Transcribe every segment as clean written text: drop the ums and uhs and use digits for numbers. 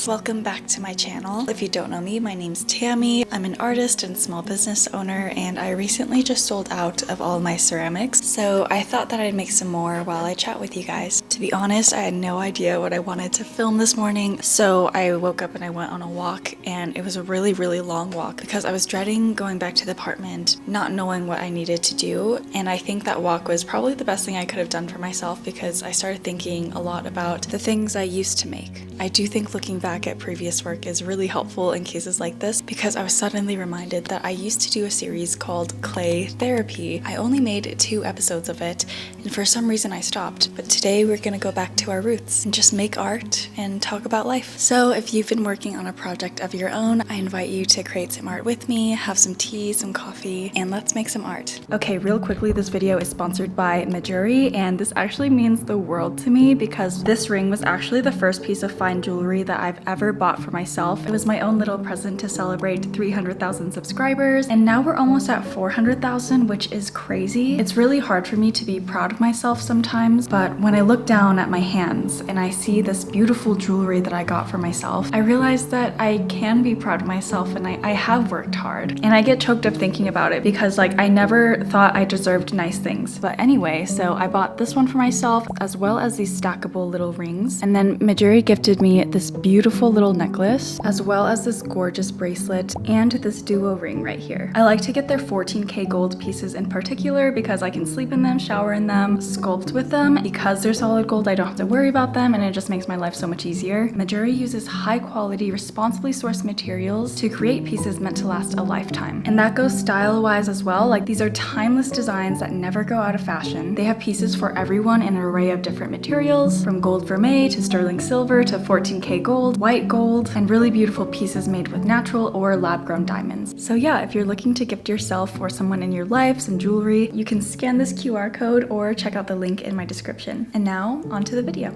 guys, welcome back to my channel. If you don't know me, my name's Tammy. I'm an artist and small business owner, and I recently just sold out of all my ceramics, so I thought that I'd make some more while I chat with you guys. To be honest, I had no idea what I wanted to film this morning, so I woke up and I went on a walk, and it was a really long walk because I was dreading going back to the apartment, not knowing what I needed to do, and I think that walk was probably the best thing I could have done for myself because I started thinking a lot about the things I used to make. I do think looking back at previous work is really helpful in cases like this because I was suddenly reminded that I used to do a series called Clay Therapy. I only made 2 episodes of it, and for some reason I stopped, but today we're gonna go back to our roots and just make art and talk about life. So if you've been working on a project of your own, I invite you to create some art with me, have some tea, some coffee, and let's make some art. Okay, real quickly, this video is sponsored by diaries, and this actually means the world to me because this ring was actually the first piece of fine jewelry that I've ever bought for myself. It was my own little present to celebrate 300,000 subscribers, and now we're almost at 400,000, which is crazy. It's really hard for me to be proud of myself sometimes, but when I look down at my hands and I see this beautiful jewelry that I got for myself, I realize that I can be proud of myself, and I have worked hard. And I get choked up thinking about it because I never thought I deserved nice things. But anyway, so I bought this one for myself as well as these stackable little rings, and then diaries gifted me this beautiful little necklace as well as this gorgeous bracelet and this duo ring right here. I like to get their 14K gold pieces in particular because I can sleep in them, shower in them, sculpt with them. Because they're solid gold, I don't have to worry about them, and it just makes my life so much easier. diaries uses high quality, responsibly sourced materials to create pieces meant to last a lifetime. And that goes style wise as well. These are timeless designs that never go out of fashion. They have pieces for everyone in an array of different materials, from gold vermeil to sterling silver to 14K gold, white gold, and really beautiful pieces made with natural or lab-grown diamonds. So yeah, if you're looking to gift yourself or someone in your life some jewelry, you can scan this QR code or check out the link in my description. And now, onto the video.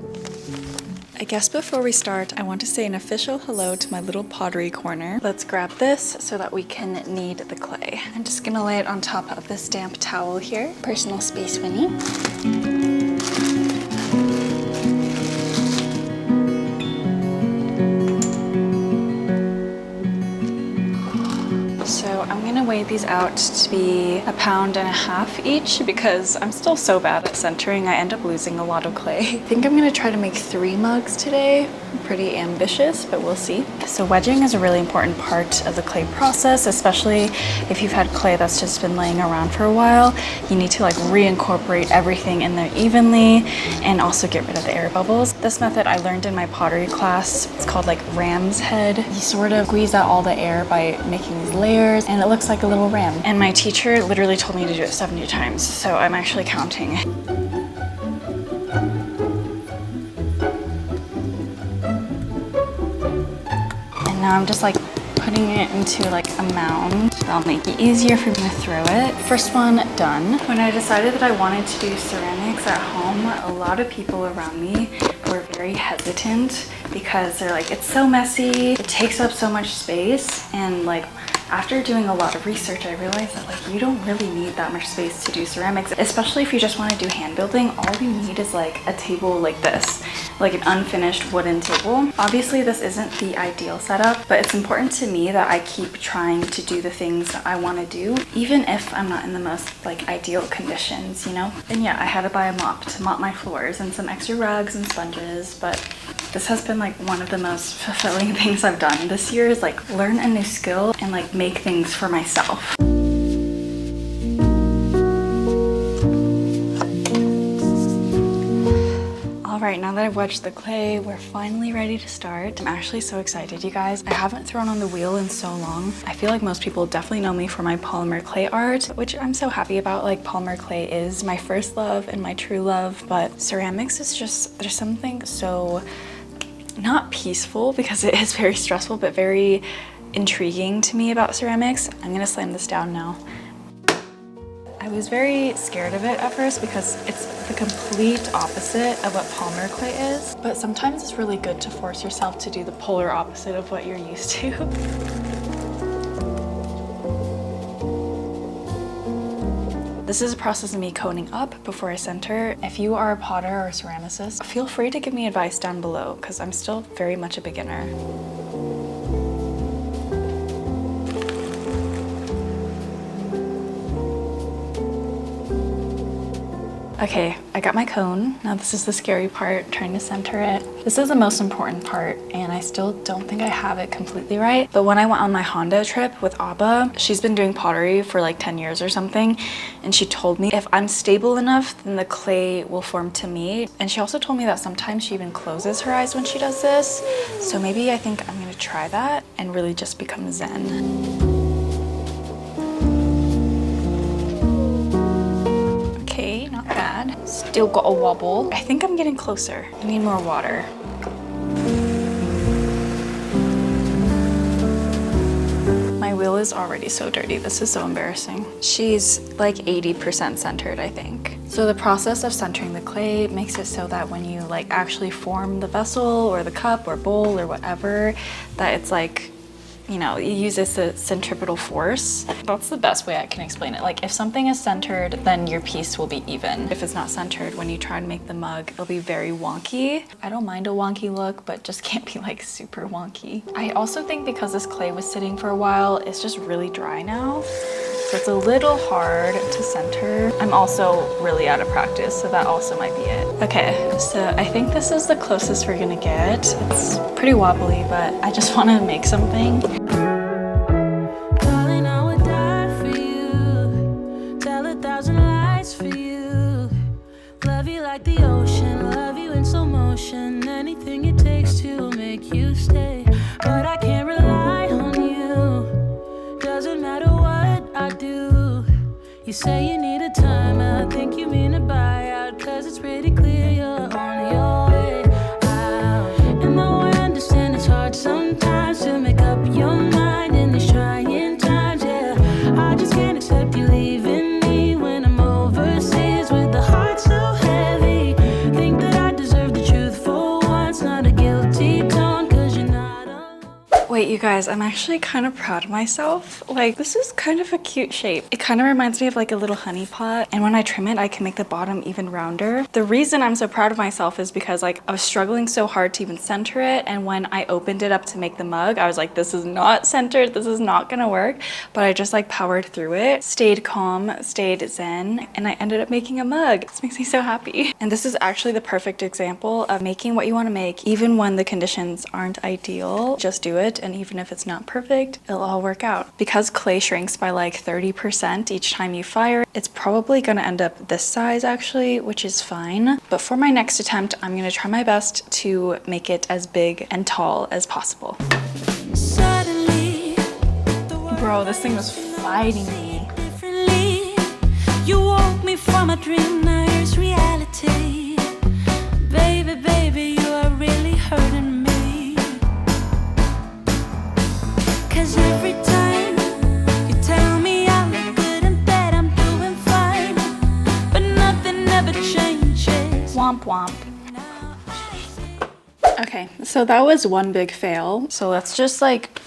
I guess before we start, I want to say an official hello to my little pottery corner. Let's grab this so that we can knead the clay. I'm just gonna lay it on top of this damp towel here. Personal space, Winnie. So I'm gonna weigh these out to be 1.5 pounds each because I'm still so bad at centering. I end up losing a lot of clay. I think I'm gonna try to make 3 mugs today. I'm pretty ambitious, but we'll see. So wedging is a really important part of the clay process, especially if you've had clay that's just been laying around for a while. You need to reincorporate everything in there evenly and also get rid of the air bubbles. This method I learned in my pottery class. It's called ram's head. You sort of squeeze out all the air by making these layers, and it looks like a little ram. And my teacher literally told me to do it 70 times, so I'm actually counting. And now I'm just putting it into a mound. That'll make it easier for me to throw it. First one done. When I decided that I wanted to do ceramics at home, a lot of people around me were very hesitant because they're it's so messy, it takes up so much space, and after doing a lot of research, I realized that you don't really need that much space to do ceramics, especially if you just want to do hand building. All you need is a table like this, an unfinished wooden table. Obviously, this isn't the ideal setup, but it's important to me that I keep trying to do the things that I want to do, even if I'm not in the most ideal conditions, you know? And yeah, I had to buy a mop to mop my floors and some extra rugs and sponges, but this has been one of the most fulfilling things I've done this year is learn a new skill and make things for myself. Alright, now that I've wedged the clay, we're finally ready to start. I'm actually so excited, you guys. I haven't thrown on the wheel in so long. I feel like most people definitely know me for my polymer clay art, which I'm so happy about. Polymer clay is my first love and my true love, but ceramics is just, there's something so, not peaceful because it is very stressful, but very intriguing to me about ceramics. I'm gonna slam this down now. I was very scared of it at first because it's the complete opposite of what polymer clay is, but sometimes it's really good to force yourself to do the polar opposite of what you're used to. This is a process of me coning up before I center. If you are a potter or a ceramicist, feel free to give me advice down below because I'm still very much a beginner. Okay, I got my cone. Now this is the scary part, trying to center it. This is the most important part, and I still don't think I have it completely right. But when I went on my Honda trip with Abba, she's been doing pottery for like 10 years or something, and she told me if I'm stable enough, then the clay will form to me. And she also told me that sometimes she even closes her eyes when she does this. So maybe I think I'm gonna try that and really just become zen. Still got a wobble. I think I'm getting closer. I need more water. My wheel is already so dirty. This is so embarrassing. She's like 80% centered, I think. So the process of centering the clay makes it so that when you like actually form the vessel or the cup or bowl or whatever, that it's like, you know, you use this centripetal force. That's the best way I can explain it. Like if something is centered, then your piece will be even. If it's not centered, when you try to make the mug, it'll be very wonky. I don't mind a wonky look, but just can't be like super wonky. I also think because this clay was sitting for a while, it's just really dry now. So it's a little hard to center. I'm also really out of practice, so that also might be it. Okay, so I think this is the closest we're gonna get. It's pretty wobbly, but I just wanna make something. Darling, I would die for you. Tell 1,000 lies for you. Love you like the ocean, love you in slow motion. Anything it takes to make you stay. But I can't rely on you. Doesn't matter what I do. You say you need a time, I think you mean a buyout. Cause it's pretty clear you're on your way out. And though I understand it's hard sometimes to make up your mind in these trying times, yeah, I just can't accept you leaving me when I'm overseas with the heart so heavy. Think that I deserve the truth for once, not a guilty tone, cause you're not alone. Wait, you guys, I'm actually kind of proud of myself. Like, this is kind of a cute shape. It kind of reminds me of like a little honey pot. And when I trim it, I can make the bottom even rounder. The reason I'm so proud of myself is because like I was struggling so hard to even center it. And when I opened it up to make the mug, I was like, this is not centered. This is not gonna work. But I just like powered through it, stayed calm, stayed zen, and I ended up making a mug. This makes me so happy. And this is actually the perfect example of making what you want to make, even when the conditions aren't ideal. Just do it. And even if it's not perfect, it'll all work out. Because clay shrinks by like 30% each time you fire, it's probably gonna end up this size actually, which is fine. But for my next attempt, I'm gonna try my best to make it as big and tall as possible. Suddenly, Bro, this thing was fighting me. differently. You woke me from a dream, now here's reality. Baby, baby, you are really hurting me. Cause every time you tell me I look good and that I'm doing fine, but nothing ever changes. Womp womp. Okay, so that was one big fail. So let's just like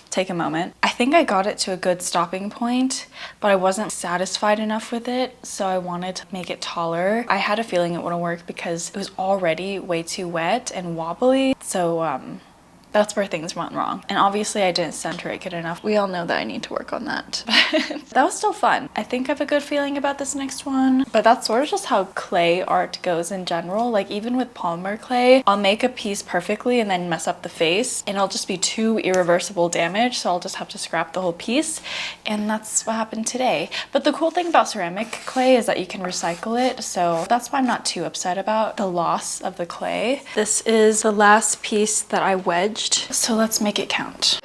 take a moment. I think I got it to a good stopping point, but I wasn't satisfied enough with it, so I wanted to make it taller. I had a feeling it wouldn't work because it was already way too wet and wobbly, so that's where things went wrong. And obviously I didn't center it good enough. We all know that I need to work on that. But that was still fun. I think I have a good feeling about this next one. But that's sort of just how clay art goes in general. Like even with polymer clay, I'll make a piece perfectly and then mess up the face and it'll just be too irreversible damage. So I'll just have to scrap the whole piece. And that's what happened today. But the cool thing about ceramic clay is that you can recycle it. So that's why I'm not too upset about the loss of the clay. This is the last piece that I wedged. So let's make it count.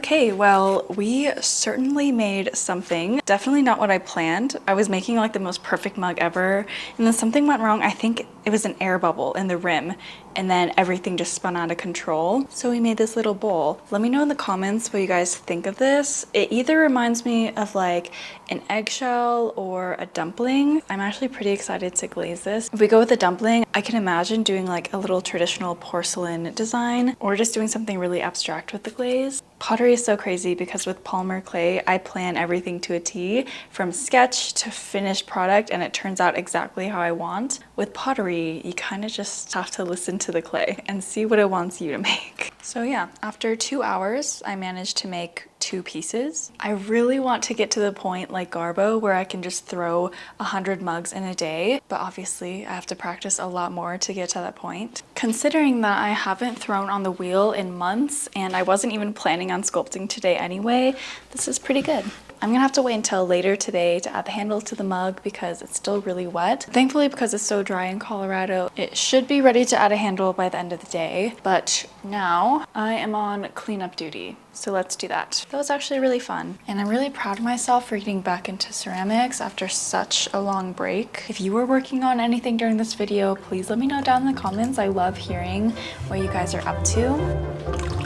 Okay, well, we certainly made something. Definitely not what I planned. I was making like the most perfect mug ever, and then something went wrong. I think it was an air bubble in the rim, and then everything just spun out of control. So we made this little bowl. Let me know in the comments what you guys think of this. It either reminds me of like an eggshell or a dumpling. I'm actually pretty excited to glaze this. If we go with a dumpling, I can imagine doing like a little traditional porcelain design or just doing something really abstract with the glaze. Pottery is so crazy because with polymer clay, I plan everything to a T, from sketch to finished product, and it turns out exactly how I want. With pottery, you kind of just have to listen to the clay and see what it wants you to make. So yeah, after 2 hours, I managed to make 2 pieces. I really want to get to the point like Garbo where I can just throw 100 mugs in a day, but obviously I have to practice a lot more to get to that point. Considering that I haven't thrown on the wheel in months and I wasn't even planning on sculpting today anyway, this is pretty good. I'm gonna have to wait until later today to add the handle to the mug because it's still really wet. Thankfully, because it's so dry in Colorado, it should be ready to add a handle by the end of the day. But now I am on cleanup duty, so let's do that. That was actually really fun. And I'm really proud of myself for getting back into ceramics after such a long break. If you were working on anything during this video, please let me know down in the comments. I love hearing what you guys are up to.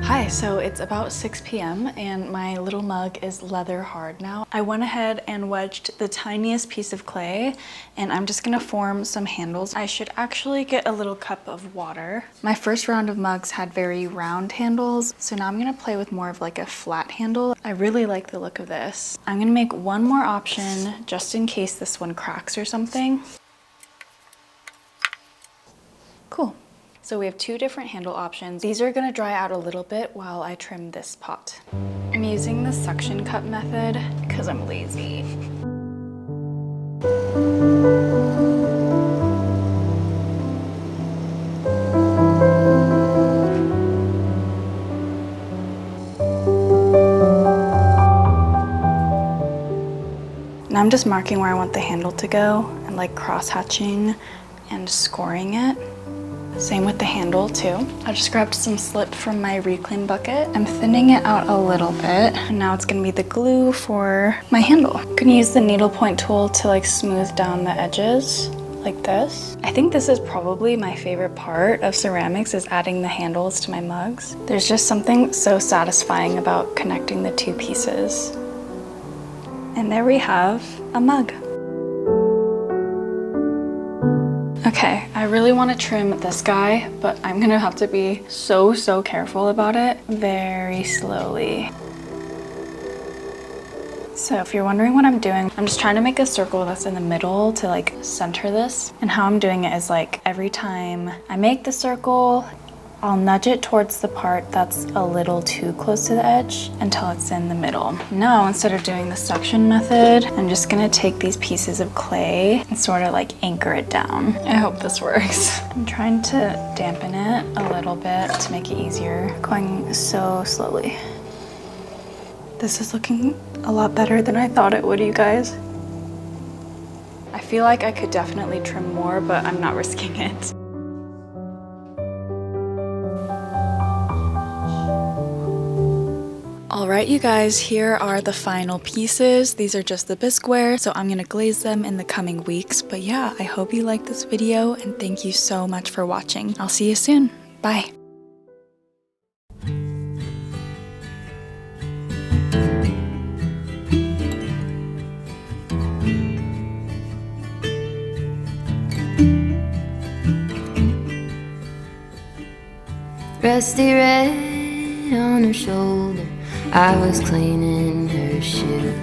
Hi, so it's about 6 p.m. and my little mug is leather hard now. I went ahead and wedged the tiniest piece of clay and I'm just gonna form some handles. I should actually get a little cup of water. My first round of mugs had very round handles, so now I'm gonna play with more of like a flat handle. I really like the look of this. I'm gonna make one more option just in case this one cracks or something. Cool. So we have 2 different handle options. These are gonna dry out a little bit while I trim this pot. I'm using the suction cup method because I'm lazy. Now I'm just marking where I want the handle to go and like cross-hatching and scoring it. Same with the handle too. I just grabbed some slip from my reclaim bucket. I'm thinning it out a little bit. And now it's gonna be the glue for my handle. I'm gonna use the needlepoint tool to like smooth down the edges like this. I think this is probably my favorite part of ceramics, is adding the handles to my mugs. There's just something so satisfying about connecting the 2 pieces. And there we have a mug. Okay, I really want to trim this guy, but I'm gonna have to be so careful about it, very slowly. So if you're wondering what I'm doing, I'm just trying to make a circle that's in the middle to like center this. And how I'm doing it is like every time I make the circle, I'll nudge it towards the part that's a little too close to the edge until it's in the middle. Now, instead of doing the suction method, I'm just gonna take these pieces of clay and sort of like anchor it down. I hope this works. I'm trying to dampen it a little bit to make it easier, going so slowly. This is looking a lot better than I thought it would, you guys. I feel like I could definitely trim more, but I'm not risking it. Alright you guys, here are the final pieces. These are just the bisqueware, so I'm gonna glaze them in the coming weeks. But yeah, I hope you liked this video and thank you so much for watching. I'll see you soon. Bye. Rusty red on her shoulder, I was cleaning her shoe.